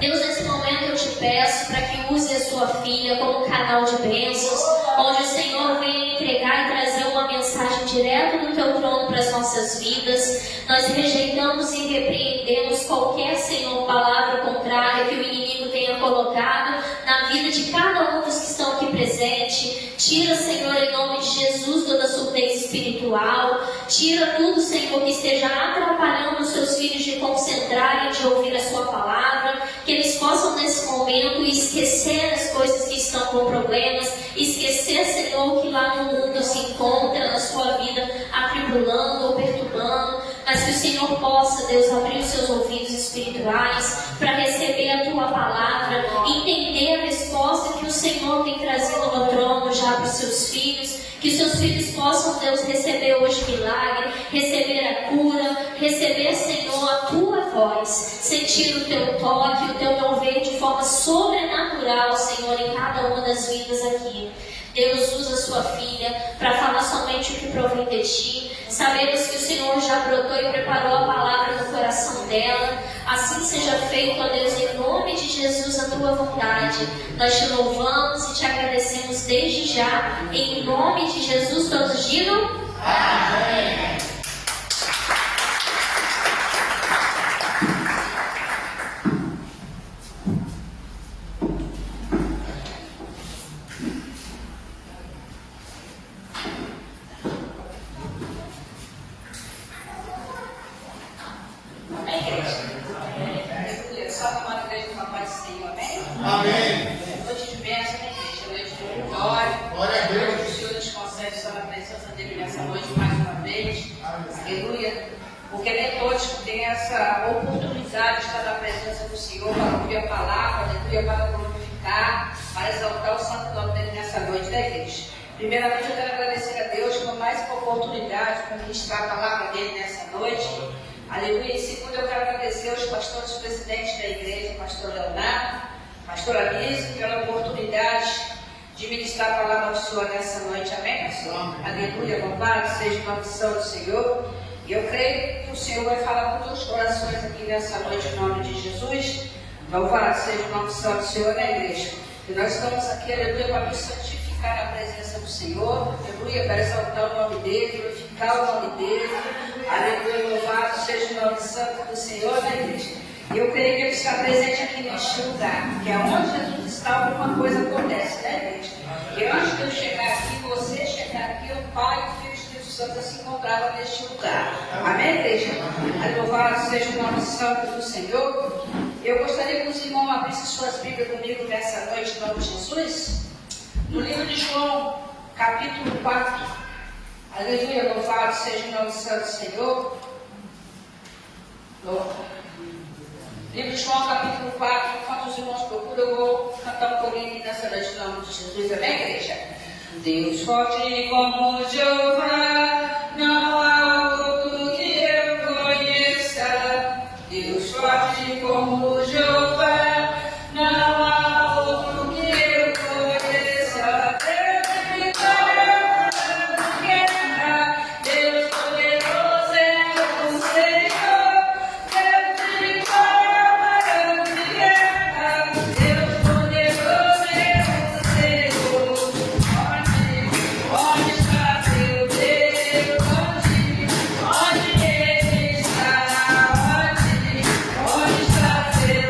Deus, nesse momento eu te peço para que use a sua filha como canal de bênçãos, onde o Senhor venha entregar e trazer uma mensagem direto do teu trono para as nossas vidas. Nós rejeitamos e repreendemos qualquer, Senhor, palavra contrária que o inimigo tenha colocado na vida de cada um dos que estão aqui presentes. Tira, Senhor, em nome de Jesus, toda a surdez espiritual. Tira tudo, Senhor, que esteja atrapalhando os seus filhos de concentrarem, de ouvir a sua palavra. Que eles possam, nesse momento, esquecer as coisas que estão com problemas. Esquecer, Senhor, que lá no mundo se encontra, na sua vida, atribulando ou perturbando. Mas que o Senhor possa, Deus, abrir os seus ouvidos espirituais para receber a tua palavra, entender a resposta que o Senhor tem trazido no trono já para os seus filhos. Que os seus filhos possam, Deus, receber hoje milagre, receber a cura, receber, Senhor, a tua voz, sentir o teu toque, o teu mover de forma sobrenatural, Senhor, em cada uma das vidas aqui. Deus, usa a sua filha para falar somente o que provém de ti. Sabemos que o Senhor já brotou e preparou a palavra no coração dela. Assim seja feito, ó Deus, em nome de Jesus, a tua vontade. Nós te louvamos e te agradecemos desde já. Em nome de Jesus, todos digam amém. Porque nem todos têm essa oportunidade de estar na presença do Senhor para ouvir a palavra, aleluia, para glorificar, para exaltar o santo nome dele nessa noite da igreja. Primeiramente, eu quero agradecer a Deus por mais uma oportunidade para ministrar a palavra dele nessa noite. Aleluia. E segundo, eu quero agradecer aos pastores presidentes da igreja, pastor Leonardo, pastor Anísio, pela oportunidade de ministrar a palavra do Senhor nessa noite. Amém, pastor? Aleluia. Louvado seja a maldição do Senhor. E eu creio que o Senhor vai falar com os corações aqui nessa noite, em nome de Jesus. Louvado seja a maldição do Senhor na igreja. E nós estamos aqui, aleluia, para nos santificar na presença do Senhor. Aleluia, para exaltar o nome dele, glorificar o nome dele. Aleluia, louvado seja o nome santo do Senhor na igreja. E eu creio que ele está presente aqui neste lugar. Que aonde Jesus está, alguma coisa acontece, né, igreja? E antes de eu chegar aqui, você chegar aqui, o Pai e o Filho Santo se encontrava neste lugar. Amém, igreja? Louvado seja o nome santo do Senhor. Eu gostaria que os irmãos abrissem suas Bíblias comigo nessa noite, em nome de Jesus. No livro de João, capítulo 4. Aleluia, louvado seja o nome santo do Senhor. Livro de João, capítulo 4. Enquanto os irmãos procuram, eu vou cantar um pouquinho nessa noite, em nome de Jesus. Amém, igreja? Deus forte como Jeová, não há outro que eu conheça. Deus forte como Jeová, não há outro que eu conheça. Deus vitória na guerra, Deus poderoso é o Senhor. Deus vitória na guerra, Deus poderoso é o Senhor. Onde está teu Deus? Onde ele está? Onde está teu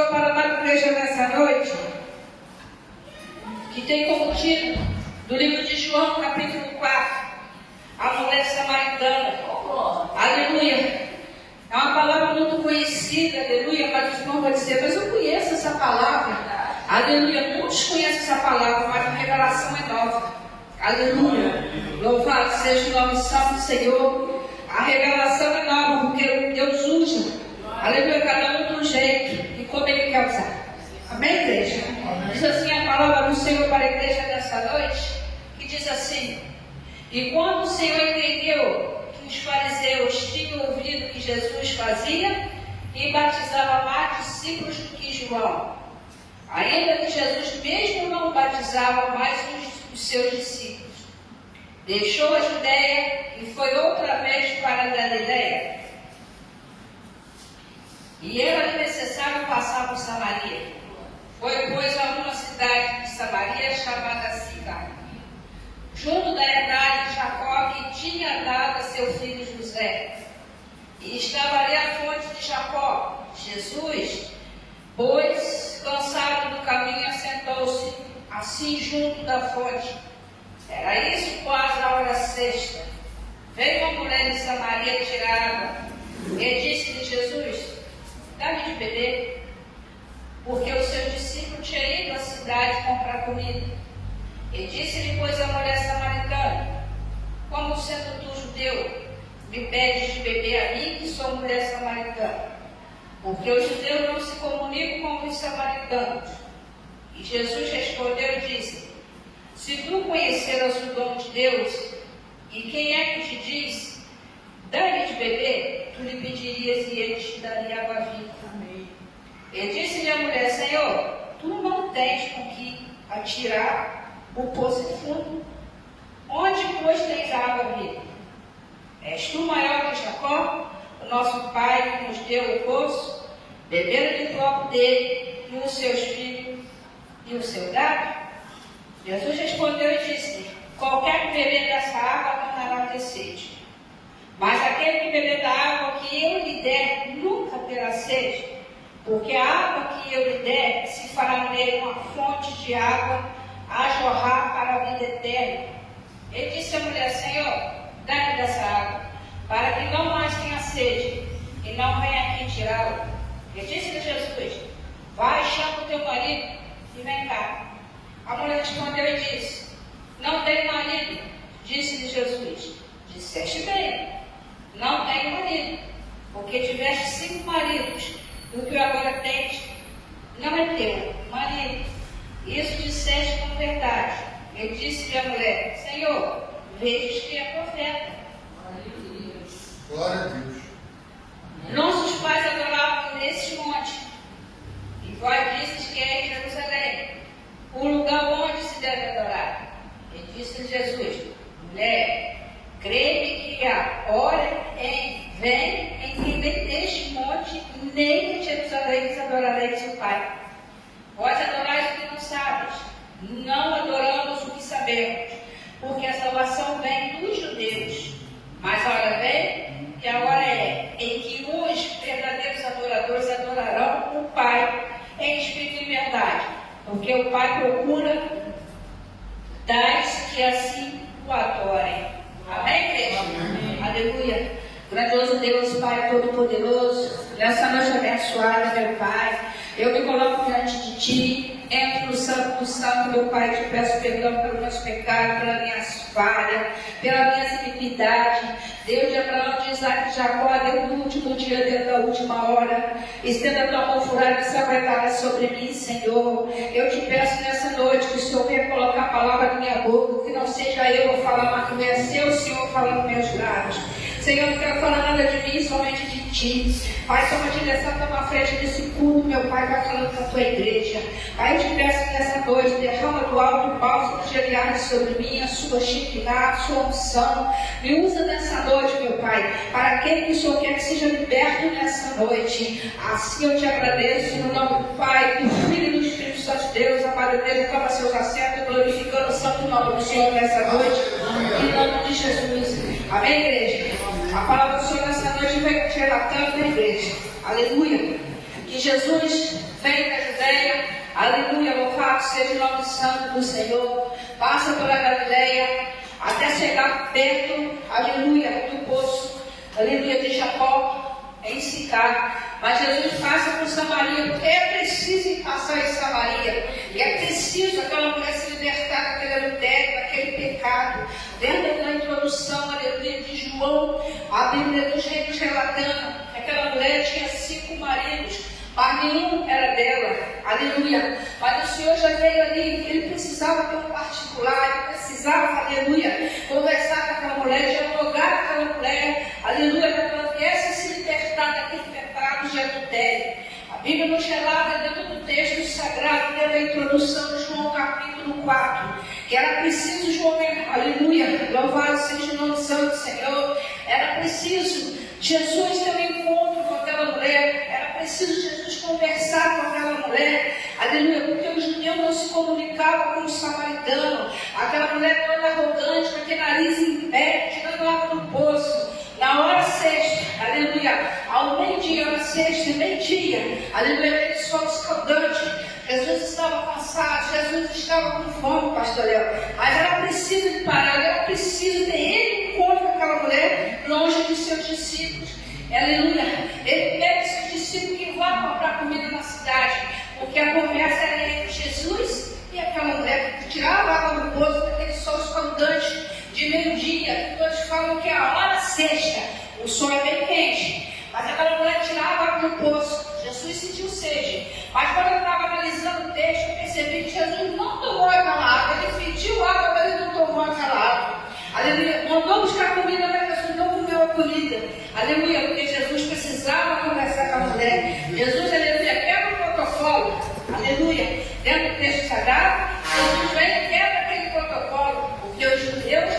Senhor para a igreja nessa noite, que tem como título do livro de João, capítulo 4, a mulher samaritana. Aleluia. É uma palavra muito conhecida, aleluia, mas os irmãos vão dizer, mas eu conheço essa palavra. Aleluia, muitos conhecem essa palavra, mas a revelação é nova. Aleluia. Louvado seja o nome santo do Senhor. A revelação é nova, porque Deus usa. Aleluia, cada um de um jeito e como Ele quer usar. Amém, igreja? Diz assim a palavra do Senhor para a igreja dessa noite, que diz assim: e quando o Senhor entendeu que os fariseus tinham ouvido que Jesus fazia e batizava mais discípulos do que João, ainda que Jesus mesmo não batizava mais os seus discípulos, deixou a Judeia e foi outra vez para a Galileia. E era necessário passar por Samaria. Foi, pois, a uma cidade de Samaria chamada Sicar, junto da herdade de Jacó, que tinha dado a seu filho José. E estava ali a fonte de Jacó. Jesus, pois, cansado do caminho, assentou-se assim junto da fonte. Era isso quase a hora sexta. Veio uma mulher de Samaria tirar água. E disse-lhe Jesus: dá-me de beber. Porque o seu discípulo tinha ido à cidade comprar comida. E disse-lhe, pois, a mulher samaritana: como sendo tu judeu, me pedes de beber a mim, que sou mulher samaritana? Porque os judeus não se comunicam com os samaritanos. E Jesus respondeu e disse: se tu conheceras o dom de Deus, e quem é que te diz, dá-lhe de beber, tu lhe pedirias e ele te daria água viva. E disse-lhe a mulher: Senhor, tu não tens com que atirar o poço fundo. Onde, pois, tens água viva? És tu maior que Jacó, o nosso pai, que nos deu o poço, beberam do próprio dele, e os seus filhos, e o seu gado? Jesus respondeu e disse-lhe: qualquer que beber dessa água tornará a ter sede. Mas aquele que beber da água que eu lhe der nunca terá sede, porque a água que eu lhe der se fará nele uma fonte de água a jorrar para a vida eterna. Ele disse à mulher: Senhor, dá-me dessa água, para que não mais tenha sede, e não venha aqui tirá-la. E disse-lhe Jesus: vai, chama o teu marido e vem cá. A mulher respondeu e disse: não tenho marido. Disse-lhe Jesus: disseste bem, não tenho marido, porque tiveste 5 maridos, e o que agora tens não é teu marido. Isso disseste com verdade. Ele disse-lhe a mulher: Senhor, vedes que é profeta. Glória a Deus. Nossos pais adoravam nesse monte, e vós dizes que é em Jerusalém o lugar onde se deve adorar. E disse Jesus: mulher, crê-me que a hora vem em que nem neste monte, nem em Jerusalém adorareis o Pai. Vós adorais o que não sabes, não adoramos o que sabemos, porque a salvação vem dos judeus. Mas a hora vem, e a hora é, em que os verdadeiros adoradores adorarão o Pai em espírito e verdade, porque o Pai procura tais que assim o adorem. Amém, igreja? Amém. Aleluia. Grandioso Deus, Pai Todo-Poderoso, nessa noite abençoada, meu Pai, eu me coloco diante de Ti, entro no Santo do Santo, meu Pai, te peço perdão pelos meus pecados, pelas minhas falhas, pelas minhas iniquidades. Deus de Abraão, de Isaac e de Jacó, Deus do último dia, Deus da última hora, estenda a tua mão furada e secretária sobre mim, Senhor. Eu te peço nessa noite que o Senhor venha colocar a palavra na minha boca, que não seja eu a falar, mas que venha ser o Senhor falando nos meus lábios. Senhor, não quero falar nada de mim, somente de Ti. Pai, toma direção, toma frente desse culto, meu Pai, vai falando com a Tua igreja. Pai, eu te peço que nessa noite, derrama do alto o bálsamo de Eliade sobre mim, a Sua Shekinah, a Sua unção. Me usa nessa noite, meu Pai, para aquele que o Senhor quer que seja liberto nessa noite. Assim eu te agradeço, no nome do Pai, do Filho e do Espírito Santo de Deus. A Pai de Deus, toma seus assentos, glorificando o santo nome do Senhor nessa noite, em nome de Jesus. Amém, igreja? A palavra do Senhor nessa noite vem te relatando na igreja. Aleluia. Que Jesus vem seja o nome santo do Senhor. Passa pela Galileia, até chegar perto, aleluia, do poço, aleluia, de Jacó, em Sicar. Mas Jesus passa por Samaria, porque é preciso passar em Samaria. E é preciso aquela mulher se libertar daquele adultério, daquele pecado. Dentro daquela introdução, aleluia, de João, a Bíblia dos Reis relatando que aquela mulher tinha 5 maridos, mas nenhum era dela, aleluia. Mas o Senhor já veio ali, ele precisava ter um particular, ele precisava, aleluia, conversar com aquela mulher, dialogar com aquela mulher, aleluia, para que ela viesse a se libertar daquele pecado de adultério. A Bíblia nos relata dentro do texto sagrado, dentro da introdução de João capítulo 4, que era preciso João, aleluia, louvado seja o nome santo do Senhor, era preciso Jesus ter um encontro com aquela mulher, era preciso Jesus conversar com aquela mulher, aleluia, porque o judeu não se comunicava com o samaritano, aquela mulher toda arrogante, com aquele nariz em pé, tirando água do poço. Na hora sexta, aleluia, ao meio-dia, hora sexta, meio-dia, aleluia, aquele sol escaldante. Jesus estava cansado, Jesus estava com fome, pastor Léo. Mas era preciso de parar, era preciso ter ele encontro com aquela mulher, longe de seus discípulos. Aleluia. Ele pede seus discípulos que vão comprar comida na cidade, porque a conversa era entre Jesus e aquela mulher que tirava a água do poço daquele sol escaldante de meio-dia. Todos falam que é a hora sexta, o sol é bem quente, mas aquela mulher tirava a água do poço. Jesus sentiu sede, mas quando eu estava analisando o texto, eu percebi que Jesus não tomou aquela água, ele pediu água, mas ele não tomou aquela água. Aleluia, mandou buscar comida, mas Jesus não comeu a comida. Aleluia, porque Jesus precisava conversar com a mulher. Jesus, aleluia, quebra o protocolo. Aleluia, dentro do texto sagrado, Jesus vem e quebra aquele protocolo, porque os judeus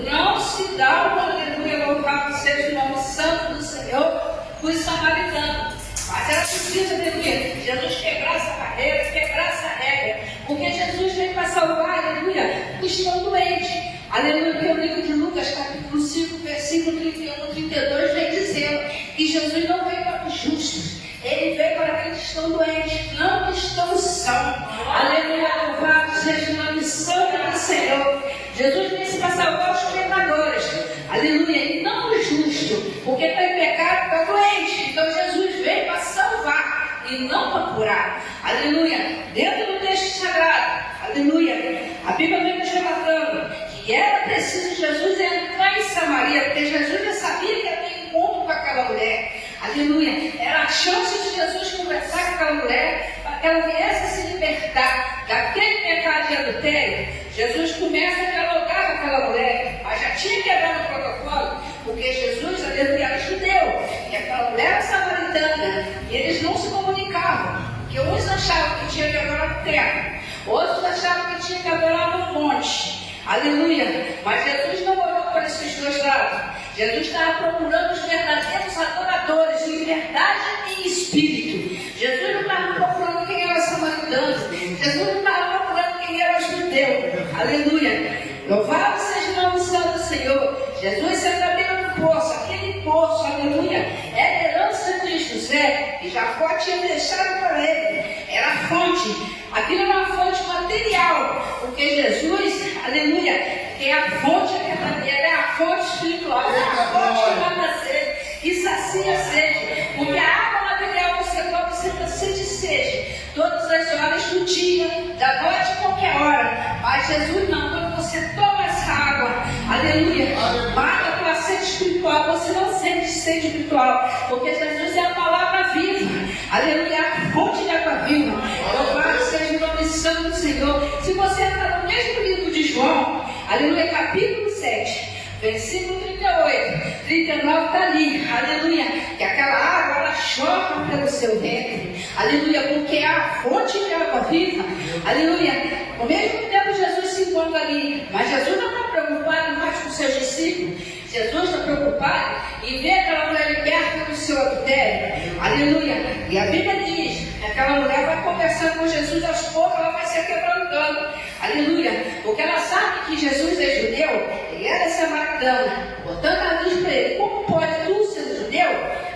não se dão, aleluia, louvado seja o nome santo do Senhor, os samaritanos. Mas era preciso, aleluia, Jesus quebrar essa barreira, quebrar essa regra, porque Jesus veio para salvar, aleluia, os que estão doentes. Aleluia, porque o livro de Lucas, capítulo 5, versículo 31, 32, vem dizendo que Jesus não veio para os justos, ele veio para aqueles que estão doentes, não que estão são. Aleluia, louvado seja o nome santo do Senhor. Jesus veio para salvar os pecadores, aleluia, e não o justo, porque está em pecado, está doente. Então Jesus veio para salvar e não para curar. Aleluia, dentro do texto sagrado, aleluia, a Bíblia vem nos relatando que era preciso Jesus entrar em Samaria, porque Jesus já sabia que ia ter encontro com aquela mulher. Aleluia, era a chance de Jesus conversar com aquela mulher, para que ela viesse a se libertar daquele pecado de adultério. Jesus começa a dialogar com aquela mulher, mas já tinha quebrado o protocolo, porque Jesus, aleluia, era judeu, e aquela mulher era samaritana, e eles não se comunicavam, porque uns achavam que tinha que adorar no terra, outros achavam que tinha que adorar no monte. Aleluia, mas Jesus não olhou para esses dois lados. Jesus estava procurando os verdadeiros adoradores em verdade e em espírito. Jesus não estava procurando quem era samaritano, Jesus não estava procurando quem era judeu. Aleluia, louvado seja o nome santo do Senhor. Jesus saiu da beira do poço, aquele poço, aleluia, era a herança de José, que Jacó tinha deixado para ele, era a fonte. Aquilo era uma fonte material, porque Jesus, aleluia, que é a fonte verdadeira, é a fonte espiritual, é a fonte que mata a sede, que sacia a sede, porque a água material você toma, você está sede e sede, todas as horas do dia, da noite, qualquer hora, mas Jesus não, quando você toma essa água, aleluia, mata a tua sede espiritual, você não sente sede espiritual, porque Jesus é a palavra viva, aleluia, a fonte de água viva. Louvado seja o nome santo do Senhor. Se você está no mesmo livro de João, aleluia, capítulo 7, versículo 38, 39 está ali, aleluia, que aquela água ela chorra pelo seu ventre, aleluia, porque é a fonte de água viva, aleluia. Ao mesmo tempo Jesus se encontra ali, mas Jesus não está preocupado mais com seus discípulos. Jesus está preocupado em ver aquela mulher liberta do seu adultério, aleluia. E a Bíblia diz que aquela mulher vai conversando com Jesus, aos poucos ela vai se quebrantando, aleluia, porque ela sabe que Jesus é judeu, ele era samaritano. Portanto ela diz para ele: como pode tu, sendo judeu,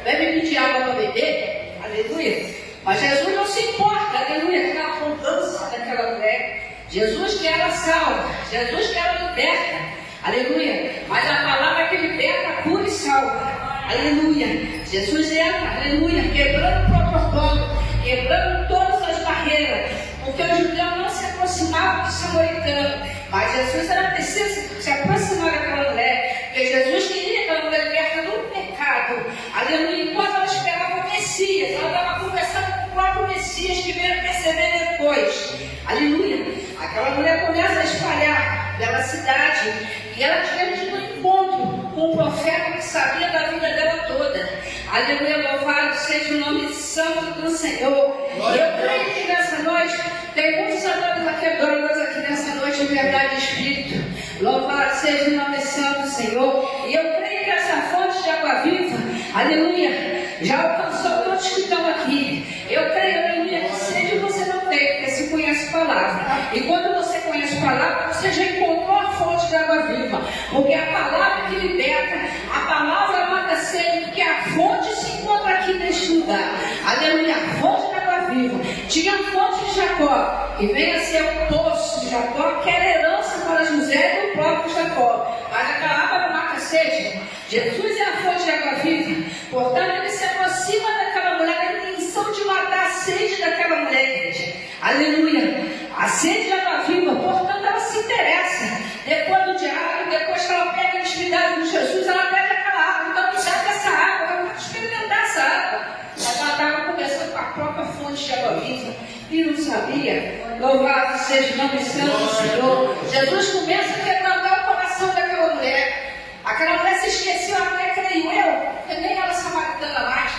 vai me pedir água para beber? Aleluia. Mas Jesus não se importa, aleluia, com a abundância daquela mulher. Jesus que ela salva, Jesus que ela liberta, aleluia. Mas a palavra que liberta, cura e salva, aleluia. Jesus entra, aleluia, quebrando o protocolo, quebrando todas as barreiras, porque o judeu não se aproximava do samaritano, mas Jesus era preciso se aproximar daquela mulher, porque Jesus queria aquela mulher liberta do pecado, aleluia. Enquanto ela esperava o Messias, ela estava conversando com o próprio Messias que veio perceber depois, aleluia. Aquela mulher começa a espalhar pela cidade e ela tinha um encontro com um profeta que sabia da vida dela toda, aleluia. Louvado seja o nome santo do Senhor. E eu creio que nessa noite tem muitos amados aqui adorando aqui nessa noite em verdade e espírito. Louvado seja o nome santo do Senhor. E eu creio que essa fonte de água viva, aleluia, já alcançou todos que estão aqui. Eu creio, aleluia, que sede você não tem, porque se conhece a palavra. E quando você conhece a palavra, você já encontrou a fonte de água viva. Porque a palavra que liberta, a palavra mata sede, porque a fonte se encontra aqui neste lugar. Aleluia, a fonte de água viva. Tinha a fonte de Jacó, e vem a ser o poço de Jacó, que era herança para José do próprio Jacó. Mas aquela água não mata sede. Jesus é a fonte de água viva. Portanto, ele se aproxima daquela mulher com a intenção de matar a sede daquela mulher, igreja. Aleluia. A sede de água viva, portanto, ela se interessa. Depois do diálogo, depois que ela pega a intimidade com Jesus, ela pega aquela água. Então, não sabe dessa água, ela vai experimentar essa água. Mas ela estava conversando com a própria fonte de água viva e não sabia. Louvado seja o nome santo do Senhor. Jesus começa a quebrantar o coração daquela mulher. Aquela mulher se esqueceu, até creio eu, que nem era samaritana mais,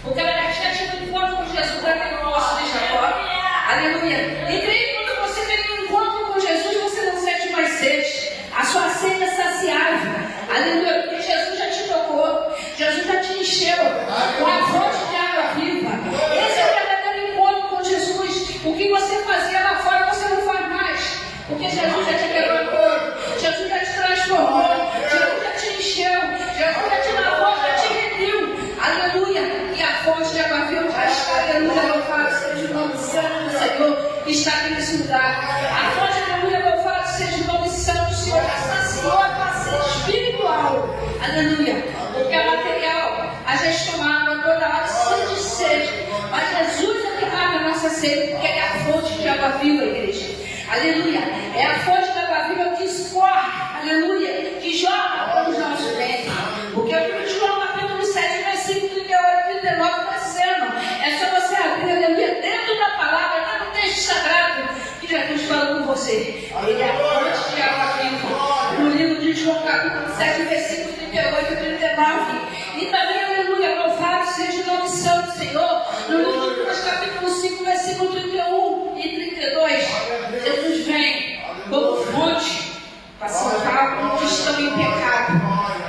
porque ela já tinha tido um encontro com Jesus naquele poço de Jacó. Aleluia. E creio que quando você tem um encontro com Jesus, você não sente mais sede. A sua sede é saciável. Aleluia. Porque Jesus já te tocou, Jesus já te encheu com a fonte de água viva. Esse é o verdadeiro encontro com Jesus. O que você fazia lá fora, você não faz mais. Porque Jesus já te quebrou, Jesus já te transformou, Jesus já te encheu, Jesus já te lavou, já te rediu. Aleluia. E a fonte de água viva já está, aleluia. Louvado seja o nome santo do Senhor que está aqui nesse lugar. A fonte, aleluia, louvado seja o nome santo do Senhor, já saciou a face espiritual. Aleluia. Porque a material, a gente toma água toda hora, sede de sede. Mas Jesus é que mata a nossa sede, porque Ele é a fonte de água viva, igreja. Aleluia. É a fonte da água viva que escorre, aleluia, que joga para os nossos ventres. Porque o livro de João, capítulo 7, versículo 38 e 39, está dizendo: é só você abrir, aleluia, dentro da palavra, dentro do texto sagrado, que Jesus falou com você. Ele é a fonte de água viva. No livro de João, capítulo 7, versículo 38 e 39. E também, aleluia, louvado seja o nome santo do Senhor. No livro de Lucas, capítulo 5, versículo 31 e 32. Jesus vem como fonte para salvar os que estão em pecado.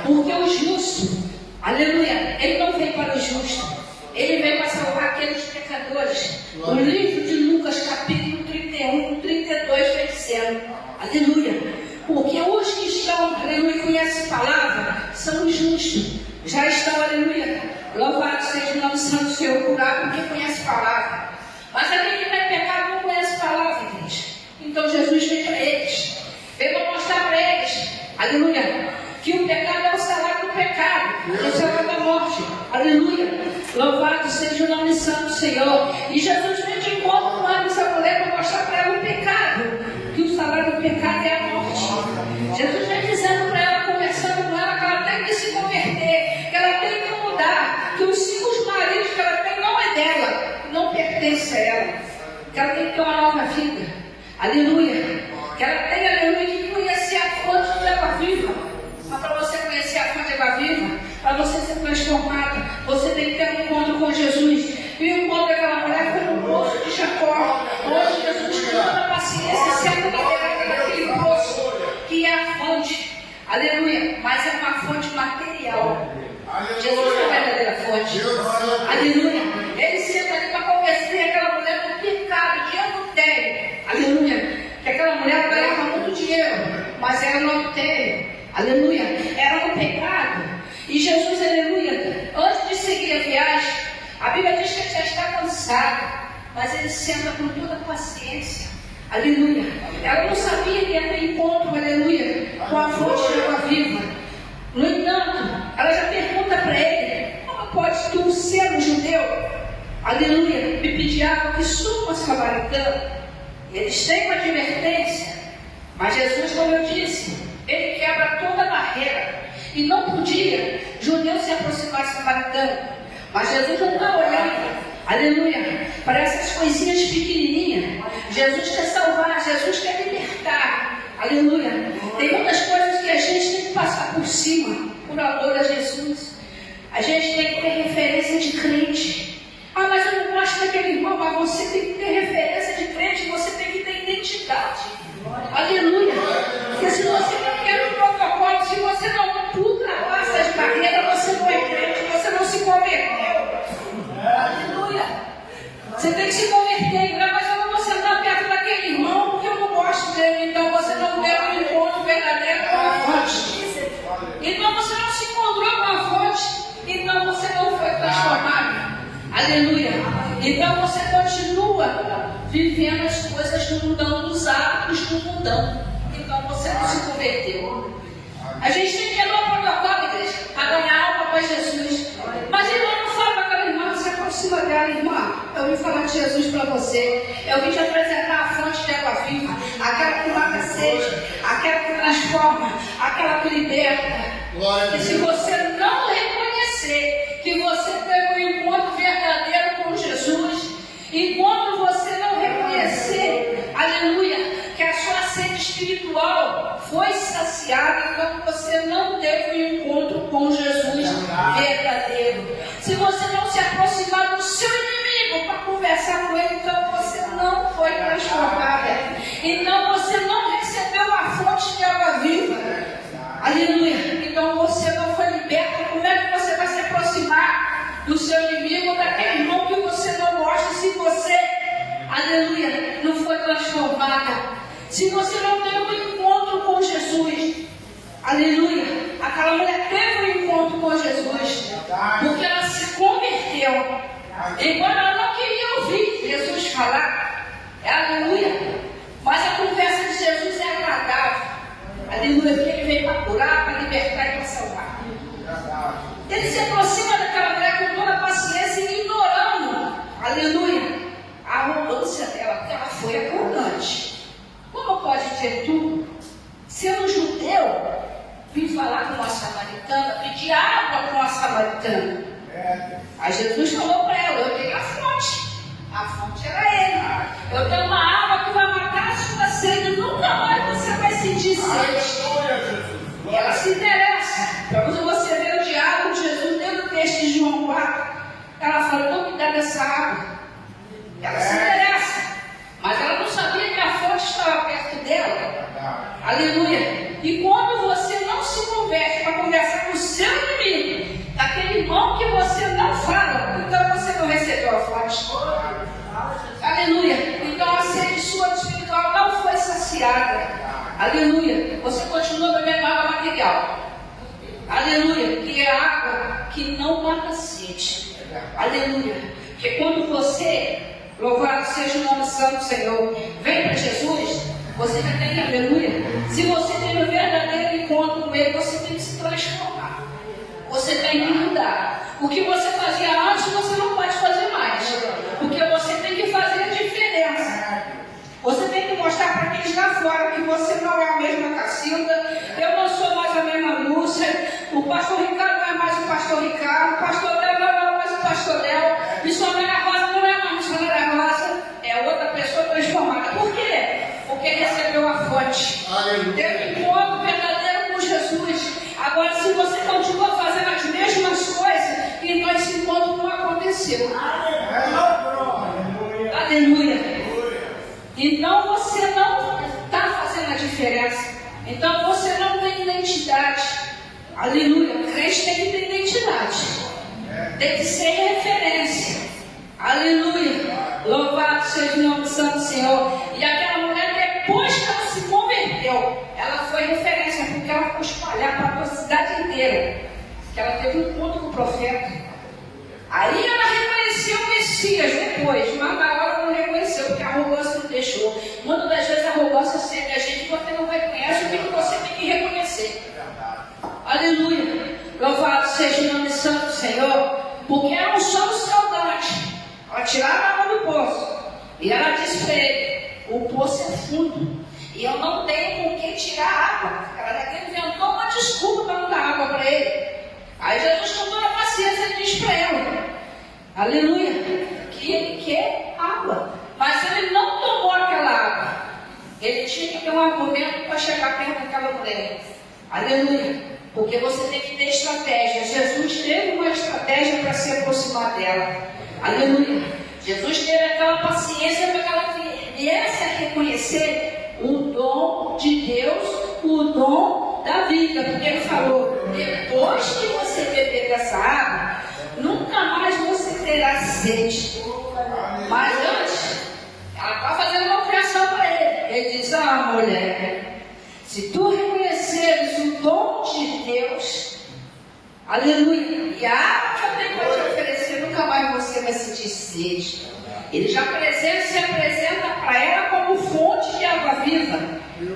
Porque o justo, aleluia, ele não vem para o justo, ele vem para salvar aqueles pecadores. No livro de Lucas, capítulo 31, 32, vem dizendo, aleluia, porque os que estão, aleluia, conhecem a palavra, são os justos, já estão, aleluia, louvado seja o nome santo do Senhor, curado porque conhece a palavra. Mas aquele que está em pecado não conhece a palavra, igreja. Então Jesus veio para eles, veio para mostrar para eles, aleluia, que o pecado é o salário do pecado, o salário da morte, aleluia. Louvado seja o nome santo do Senhor. E Jesus veio de encontro com essa mulher para mostrar para ela o pecado, que o salário do pecado é a morte. Jesus vem dizendo para ela, conversando com ela, que ela tem que se converter, que ela tem que mudar, que os 5 maridos que ela tem não é dela, não pertence a ela, que ela tem que ter uma nova vida, aleluia, que ela tem, aleluia, que conhecer a fonte de água viva. Mas para você conhecer a fonte de água viva, para você ser transformado, você tem que ter um encontro com Jesus. E o encontro daquela mulher foi no poço de Jacó. Hoje Jesus, com toda a paciência, sendo liberado daquele poço, que é a fonte, aleluia, mas é uma fonte material. Jesus é a verdadeira fonte, aleluia. Ele senta ali para convencer aquela mulher do pecado, de adultério, aleluia. Que aquela mulher ganhava muito dinheiro, mas era no adultério, aleluia, era no pecado. E Jesus, aleluia, antes de seguir a viagem, a Bíblia diz que ele já está cansado, mas ele senta com toda paciência, Aleluia. Ela não sabia que ia ter encontro, aleluia, com a fonte de água viva. No entanto, ela já pergunta para ele: como pode tu, sendo judeu, aleluia, me pedir água que sou uma samaritana? Eles têm uma advertência, mas Jesus, como eu disse, ele quebra toda a barreira. E não podia judeu se aproximar de samaritano. Mas Jesus não está olhando, aleluia, para essas coisinhas pequenininhas. Jesus quer salvar, Jesus quer libertar, aleluia. Tem muitas coisas que a gente tem que passar por cima, por amor a Jesus. A gente tem que ter referência de crente. Ah, mas eu não gosto daquele irmão. Mas você tem que ter referência de crente, você tem que ter identidade, aleluia. Porque se você não quer o protocolo, se você não ultrapassa as barreiras, você não é crente, você não se converteu, aleluia. Você tem que se converter. Mas eu não vou sentar perto daquele irmão porque eu não gosto dele. Então você não teve um encontro verdadeiro com a fonte. Então você não se encontrou com a fonte. Então você não foi transformado, aleluia. Então você continua vivendo as coisas do mundão, dos hábitos do mundão. Então você não se converteu. A gente tem que ir no protocolo, igreja, para ganhar alma para Jesus. Mas ele não fala para aquela irmã: se aproxima dela, irmã. Eu vim falar de Jesus para você. Eu vim te apresentar a fonte de água viva, aquela que mata a sede, aquela que transforma, aquela que liberta. E se você não reconhecer que você teve um encontro verdadeiro com Jesus, enquanto você não reconhecer, aleluia, que a sua sede espiritual foi saciada, então você não teve um encontro com Jesus verdadeiro. Se você não se aproximar do seu inimigo para conversar com ele, então você não foi transformada. Então você não recebeu a fonte de água viva. Aleluia. Então você não foi liberto. Como é que você vai se aproximar do seu inimigo, daquele irmão que você não gosta, se você, aleluia, não foi transformada? Se você não teve um encontro com Jesus, aleluia. Aquela mulher teve um encontro com Jesus, porque ela se converteu. Embora ela não queria ouvir Jesus falar, aleluia, mas a conversa de Jesus é agradável, aleluia, porque ele veio para curar, para libertar e para salvar. Ele se aproxima daquela mulher com toda a paciência, ignorando, aleluia, a arrogância dela, porque ela foi arrogante. Como pode ter tudo, sendo judeu, vir falar com uma samaritana, pedir água com uma samaritana? Aí Jesus falou para ela: eu tenho a fonte era ele. Eu tenho uma água que vai matar a sua sede, nunca mais você vai sentir sede. Ela se interessa. Quando você vê o diálogo de Jesus dentro do texto de João 4, ela fala: vou cuidar dessa água. Ela se interessa, mas ela não sabia que a fonte estava perto dela. Aleluia. E quando você não se converte para conversar com o seu inimigo, daquele irmão que você não fala, então você não recebeu a fonte. Aleluia. Então a sede sua espiritual não foi saciada. Aleluia. Você continua bebendo água material. Aleluia. Que é água que não mata a sede. Aleluia. Porque quando você, louvado seja o nome santo do Senhor, vem para Jesus, você já tem, aleluia. Se você tem um verdadeiro encontro com Ele, você tem que se transformar. Você tem que mudar. O que você fazia antes, você não pode fazer mais. Porque você tem que fazer a diferença. Você tem que mostrar para aqueles lá fora que você não é a mesma Cacilda, eu não sou mais a mesma Lúcia, o pastor Ricardo não é mais o pastor Ricardo, o pastor Léo não é mais o pastor Léo, missionária Rosa não é mais missionária Rosa, é outra pessoa transformada. Por quê? Porque recebeu a fonte. Teve um encontro verdadeiro com Jesus. Agora, se você continua fazendo as mesmas coisas, então esse encontro não aconteceu. Aleluia. Então você não está fazendo a diferença. Então você não tem identidade. Aleluia. O crente tem que ter identidade. Tem que ser referência. Aleluia. Louvado seja o nome do Santo Senhor. E aquela mulher, depois que ela se converteu, ela foi referência, porque ela foi espalhar para a cidade inteira. Que ela teve um encontro com o profeta. Aí ela reconheceu o Messias depois, mas na hora não reconheceu, porque a arrogância não deixou. Muitas das vezes a arrogância segue a gente e você não reconhece o que você tem que reconhecer. Aleluia. Louvado seja o nome santo do Senhor. Porque ela não somos saudantes. Ela tirava a água do poço. E ela disse para ele: o poço é fundo. E eu não tenho com que tirar água. Ela inventou uma desculpa para não dar água para ele. Aí Jesus, com toda a paciência, ele diz para ela: aleluia, que ele quer água. Mas ele não tomou aquela água. Ele tinha que ter um argumento para chegar perto daquela mulher. Aleluia. Porque você tem que ter estratégia. Jesus teve uma estratégia para se aproximar dela. Aleluia. Jesus teve aquela paciência para que ela viesse a reconhecer o dom de Deus, o dom da vida. Porque ele falou: depois que você beber dessa água, nunca mais você terá sede. Mas antes, ela está fazendo uma criação para ele. Ele diz: ah, mulher, se tu reconheceres o dom de Deus, aleluia, e a água que eu tenho para te oferecer, nunca mais você vai sentir sede. Ele já se apresenta para ela como fonte de água viva.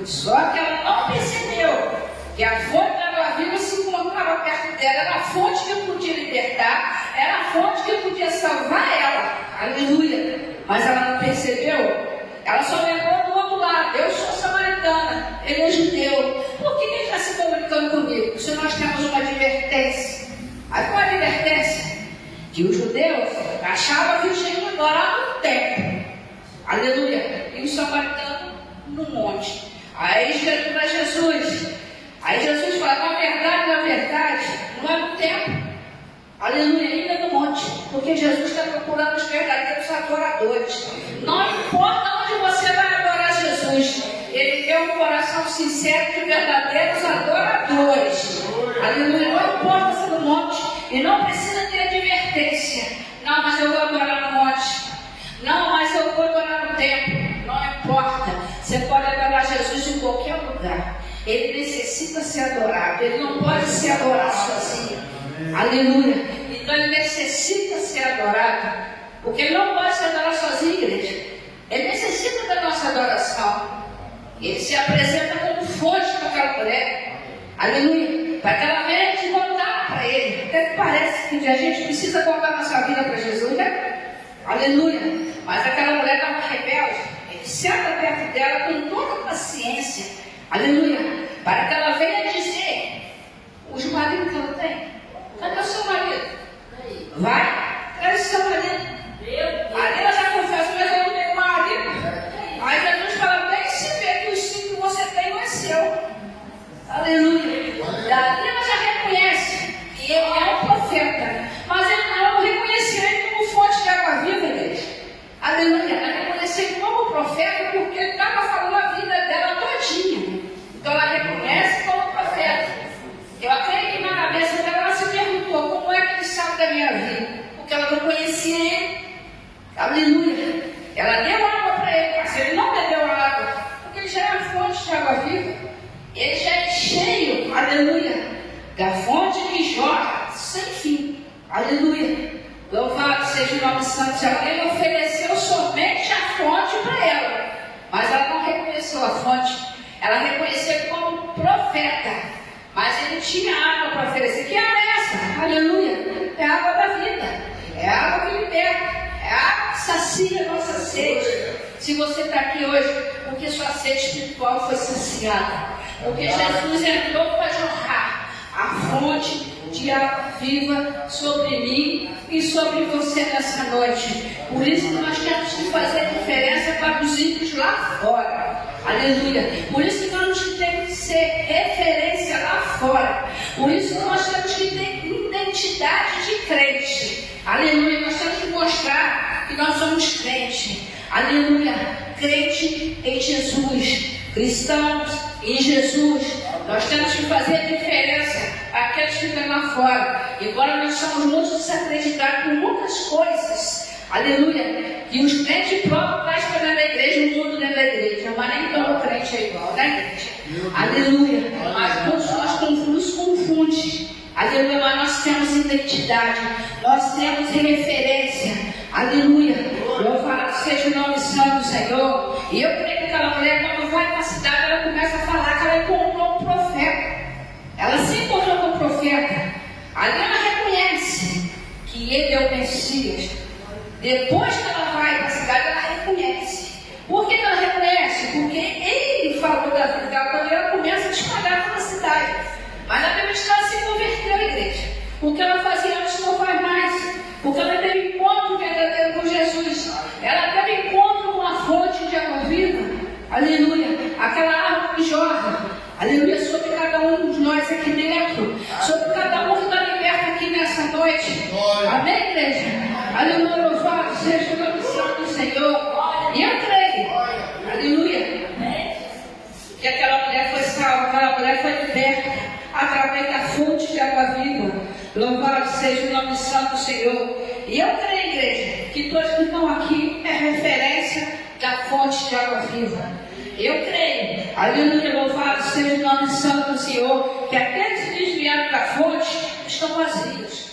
Só que ela não percebeu que a fonte da água viva se encontrava perto dela. Era a fonte que podia libertar, era a fonte que podia salvar ela. Aleluia. Mas ela não percebeu. Ela só lembrou do outro lado: eu sou samaritana, ele é judeu. Por que ele está se comunicando comigo? Se nós temos uma advertência. Aí qual a advertência? Que os judeus achavam que tinham que adorar no templo. Aleluia. E os samaritanos no monte. Aí para Jesus. Aí Jesus fala: na verdade, não é no templo. Aleluia, ainda é no monte. Porque Jesus está procurando os verdadeiros adoradores. Não importa onde você vai adorar Jesus, ele quer um coração sincero de verdadeiros adoradores. Aleluia, não importa se é no monte. E não precisa ter advertência. Não, mas eu vou adorar no monte. Não, mas eu vou adorar no templo. Não importa. Você pode adorar Jesus em qualquer lugar. Ele necessita ser adorado. Ele não pode ser adorado sozinho. Aleluia. Então ele necessita ser adorado. Porque ele não pode se adorar sozinho, igreja. Ele necessita da nossa adoração. Ele se apresenta como fonte para aquela mulher. Aleluia. Para que ela venha te contar para ele. Até que parece que a gente precisa contar nossa vida para Jesus, né? Aleluia. Mas aquela mulher estava rebelde. Ele senta perto dela com toda paciência. Aleluia. Para que ela venha dizer: os maridos que ela tem, cadê o seu marido? Vai, traz o seu marido. Aí ela já confessa: mas eu não tenho marido. Aí Jesus fala: bem se vê que o sim que você tem não é seu. Aleluia. Daí ela já reconhece que ele é um profeta. Mas ela não reconheceu ele como fonte de água viva, igreja. Aleluia. Ela reconheceu ele como profeta porque ele estava falando a vida dela todinha. Então ela reconhece como profeta. Eu acredito que na cabeça dela ela se perguntou: como é que ele sabe da minha vida? Porque ela não conhecia ele. Aleluia. Ela deu água para ele, mas ele não bebeu água, porque ele já é a fonte de água viva. Ele já é cheio, aleluia, da fonte que jorra sem fim. Aleluia. Louvado seja o nome santo. Ele ofereceu somente a fonte para ela, mas ela não reconheceu a fonte. Ela reconheceu como profeta, mas ele tinha água para oferecer. Que água é essa? Aleluia. É a água da vida. É a água que liberta. É a água que sacia a nossa sede. Se você está aqui hoje, porque sua sede espiritual foi saciada. Porque Jesus entrou para jorrar a fonte de água viva sobre mim e sobre você nessa noite. Por isso que nós temos que fazer diferença para os ímpios lá fora. Aleluia. Por isso que nós temos que ser referência lá fora. Por isso que nós temos que ter identidade de crente. Aleluia. Nós temos que mostrar que nós somos crentes. Aleluia. Crente em Jesus. Cristãos em Jesus. Nós temos que fazer a diferença àqueles que estão lá fora. Embora nós somos muito desacreditados por muitas coisas. Aleluia. Que os crentes próprios trazem para dentro da igreja, o mundo dentro da igreja. Mas nem todo crente é igual, né, igreja? Aleluia. Mas todos nós nos confunde. Aleluia. Mas nós temos identidade. Nós temos referência. Aleluia. Louvado seja o nome santo do Senhor. Senhor. E eu creio que aquela mulher, quando vai para a cidade, ela começa a falar que ela encontrou um profeta. Ela se encontrou com o profeta. Ali ela reconhece que ele é o Messias. Depois que ela vai para a cidade, ela reconhece. Por que ela reconhece? Porque ele falou da vida dela quando ela começa a espalhar pela cidade. Mas a Bíblia diz que ela se converteu à igreja. O que ela fazia antes não faz mais. Porque ela teve encontro verdadeiro com Jesus. Ela teve encontro com a fonte de água viva. Aleluia. Aquela água que jorra. Aleluia. Sobre cada um de nós aqui dentro. Sobre cada um que está liberto aqui nessa noite. Amém, igreja? Aleluia. Louvado seja o nome santo do Senhor. E eu creio. Aleluia. Que aquela mulher foi salva. Aquela mulher foi liberta através da fonte de água viva. Louvado seja o nome santo do Senhor. E eu creio, igreja, que todos que estão aqui é referência da fonte de água viva. Eu creio, aleluia, louvado seja o nome santo do Senhor, que aqueles que desviaram da fonte estão vazios.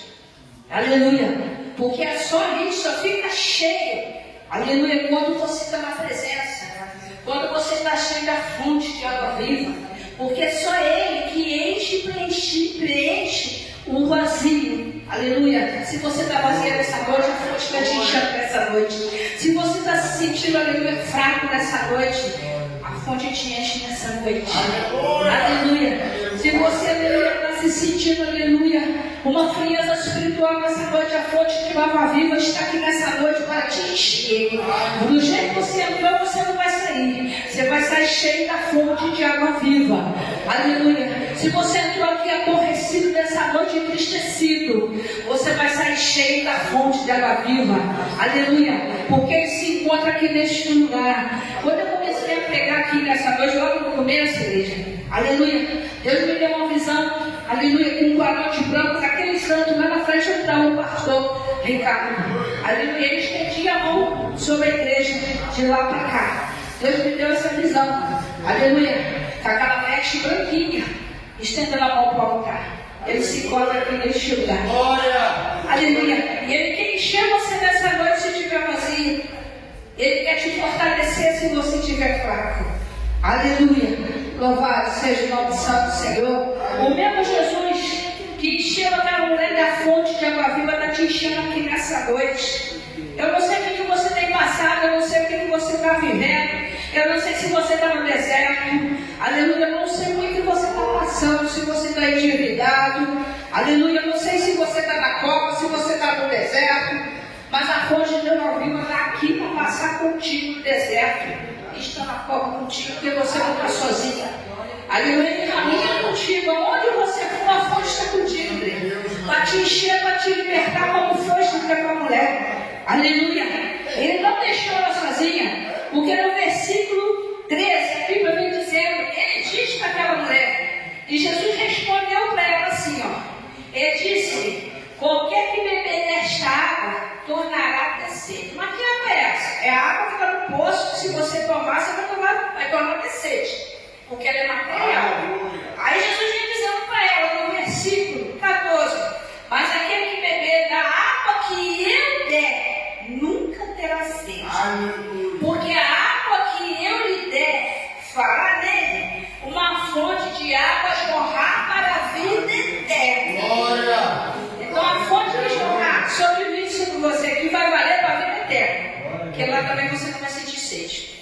Aleluia, porque a sua mente só fica cheia. Aleluia, quando você está na presença, quando você está cheio da fonte de água viva, porque é só Ele que enche e preenche um vazio. Aleluia. Se você está vazio nessa noite, a fonte está te enchendo nessa noite. Se você está se sentindo, aleluia, fraco nessa noite, a fonte te enche nessa noite. Aleluia. Se você, aleluia, está se sentindo, aleluia, uma frieza espiritual nessa noite, a fonte de água viva está aqui nessa noite para te encher. Do jeito que você entrou, você não vai sair. Você vai sair cheio da fonte de água viva. Aleluia. Se você entrou aqui aborrecido nessa noite, entristecido, você vai sair cheio da fonte de água viva. Aleluia. Porque ele se encontra aqui neste lugar. Quando eu comecei a pregar aqui nessa noite, logo no começo, igreja, aleluia, Deus me deu uma visão, aleluia, com um corote branco, daquele santo lá na frente onde estava o pastor Ricardo. Aleluia, ele estendia a mão sobre a igreja, de lá para cá. Deus me deu essa visão, aleluia, com aquela veste branquinha, estendendo a mão para o altar. Ele se encontra aqui neste lugar. Aleluia. E Ele quer encher você nessa noite se estiver vazio. Ele quer te fortalecer se você estiver fraco. Aleluia. Louvado seja o nome santo do Senhor. O mesmo Jesus que encheu aquela mulher da fonte de água viva está te enchendo aqui nessa noite. Eu não sei o que você tem passado, eu não sei o que você está vivendo. Eu não sei se você está no deserto. Aleluia, eu não sei o que você está passando, se você está endividado. Aleluia, eu não sei se você está na copa, se você está no deserto. Mas a fonte de água viva está aqui para passar contigo no deserto. Está na copa contigo, porque você não está sozinha. Aleluia, Ele caminha contigo. Aonde você for, a fonte está contigo, igreja. Para te encher, para te libertar, como foi junto com a mulher. Aleluia. Ele não deixou ela sozinha. Porque no versículo 13, a Bíblia vem dizendo, ele disse para aquela mulher, e Jesus respondeu para ela assim, ó. Ele disse, qualquer que beber desta água, tornará a ter sede. Mas que água é essa? É a água que está no poço, que se você tomar, você vai tornar a ter sede. Porque ela é material. Aí Jesus vem dizendo para ela, no versículo 14, mas aquele que beber da água que eu der, nunca terá sede. Porque a água que eu lhe der, fará nele uma fonte de água jorrar para a vida eterna. Glória. Então a fonte de jorrar sobre mim, sobre você, que vai valer para a vida eterna. Porque lá também você não vai sentir sede.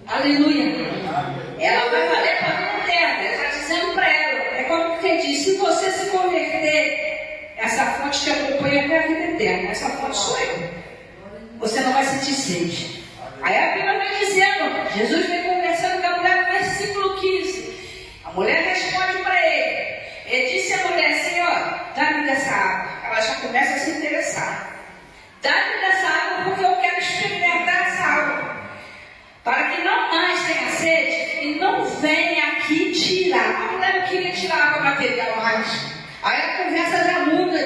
Aleluia. Ela vai valer para a vida eterna. Ele está dizendo para ela, é como que ele diz, se você se converter, essa fonte te acompanha até a vida eterna. Essa fonte sou eu. Você não vai sentir sede. Aí a Bíblia vai dizendo, Jesus vem conversando com a mulher no versículo 15. A mulher responde para ele. Ele disse à mulher, Senhor, dá-me dessa água. Ela já começa a se interessar. Dá-me dessa água porque eu quero experimentar essa água. Para que não mais tenha sede e não venha aqui tirar. A mulher não queria tirar água material mais. Aí a conversa já muda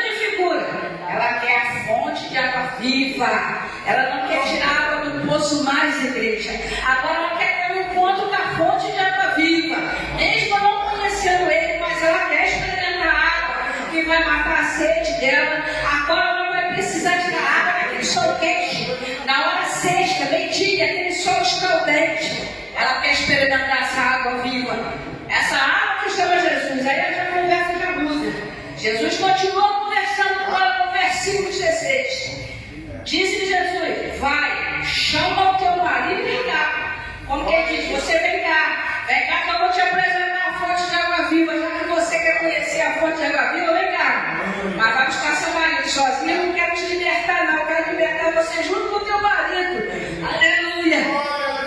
de figura. Ela quer a fonte de água viva. Ela não quer tirar água do poço mais, igreja. Agora ela quer ter um encontro com a fonte de água viva. Mesmo não conhecendo ele, mas ela quer experimentar a água que vai matar a sede dela. Agora ela não vai precisar tirar água naquele sol quente. Na hora sexta, meio-dia dia, aquele sol escaldante. Ela quer experimentar essa água viva. Essa água que chama Jesus. Aí a conversa já muda. Jesus continua conversando agora no versículo 16. Disse Jesus: vai, chama o teu marido e vem cá. Como que ele diz? Você vem cá que eu vou te apresentar a fonte de água viva. Já que você quer conhecer a fonte de água viva, vem cá. Mas vai buscar seu marido sozinho. Eu não quero te libertar, não. Eu quero libertar você junto com o teu marido. Aleluia.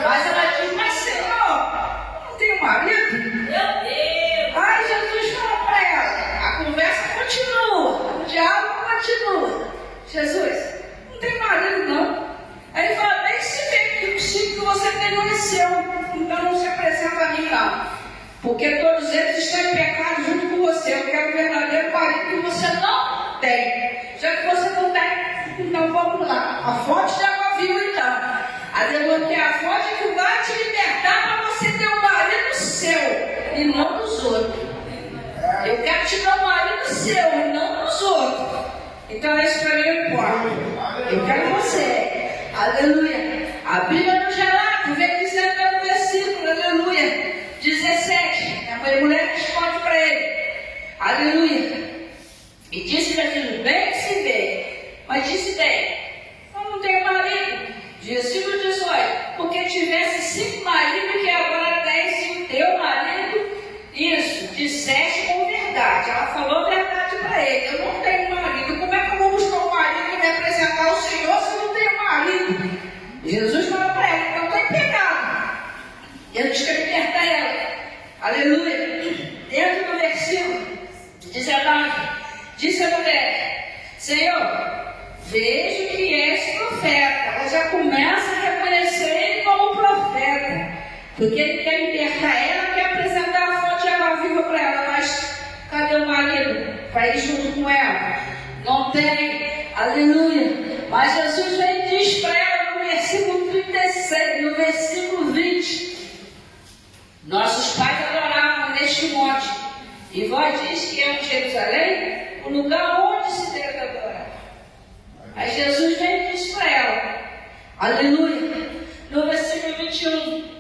Mas ela diz: mas Senhor, não tenho marido? Meu Deus. Aí Jesus fala para ela. A conversa continua. O diálogo continua. Jesus, não tem marido, não. Aí ele fala: nem se vê que o ciclo que você tem não nasceu. Então não se apresenta a mim, não. Porque todos eles estão em pecado junto com você. Eu quero um verdadeiro marido que você não tem. Já que você não tem, então vamos lá. A fonte de água viva, então. Aleluia, que é a fonte que vai te libertar para você ter um marido seu e não dos outros. Eu quero te dar um marido seu e não dos outros. Então isso para mim não importa. Eu quero você. Aleluia. A Bíblia no Gelato vem dizendo no versículo, aleluia, 17. A mulher responde para ele. Aleluia. E disse para ele: bem que se vê. Mas disse bem: eu não tenho marido. Versículo 18. Porque tivesse 5 maridos, que agora tens o teu marido. Isso, disseste com verdade. Ela falou verdade para ele. Eu não tenho marido. Como é que eu vou buscar um marido e me apresentar ao Senhor se eu não tenho marido? Jesus falou para ela: então tem pecado. Jesus quer libertar ela. Aleluia. Dentro do versículo 19, disse a mulher: Senhor, vejo que és profeta. Ela já começa a reconhecer ele como profeta, porque ele quer libertar ela, quer apresentar a fonte de água viva para ela. Mas cadê o marido para ir junto com ela? Não tem. Aleluia. Mas Jesus vem e diz para ela no versículo 36, no versículo 20: nossos pais adoravam neste monte, e vós diz que é em Jerusalém o lugar onde se deve adorar. Aí Jesus vem e diz para ela, aleluia, no versículo 21: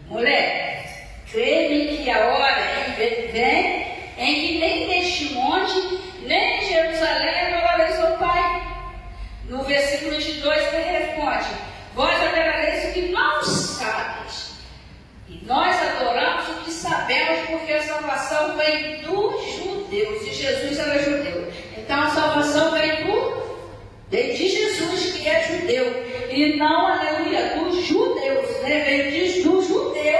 mulher, crê-me que a hora vem em que nem neste monte, nem em Jerusalém adorareis ao Pai. No versículo 22 ele responde: vós adorareis o que não sabes, e nós adoramos o que sabemos, porque a salvação vem dos judeus, e Jesus era judeu. Então a salvação vem de Jesus, que é judeu, e não, aleluia, dos judeus, né? Vem do judeu,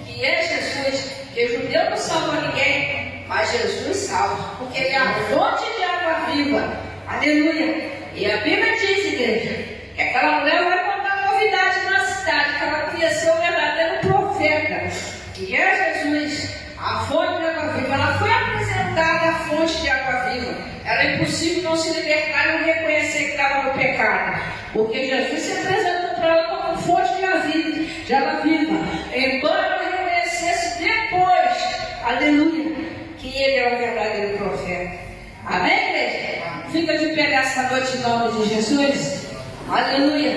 que é Jesus, porque judeu não salva ninguém, mas Jesus salva, porque ele é a fonte de água viva, aleluia. E a Bíblia diz, igreja, que aquela mulher vai contar novidade na cidade, que ela queria ser o verdadeiro profeta, que é Jesus, a fonte de água viva. Ela foi apresentada a fonte de água viva. Era impossível não se libertar e não reconhecer que estava no pecado, porque Jesus se apresentou para ela como fonte de água viva, embora ela reconhecesse depois, aleluia, que ele é o verdadeiro profeta. Amém, igreja? Fica de pé nessa noite em nome de Jesus. Aleluia.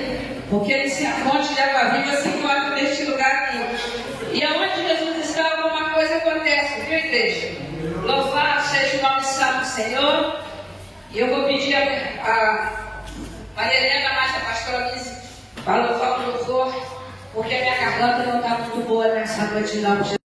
Porque ele se a fonte de água viva se encontra neste lugar aqui. E aonde Jesus está, alguma coisa acontece, viu, igreja? Louvado seja o nome santo do Senhor. E eu vou pedir a Maria Helena, mais a pastora Lise, para louvar o louvor, porque a minha garganta não está muito boa nessa noite, não.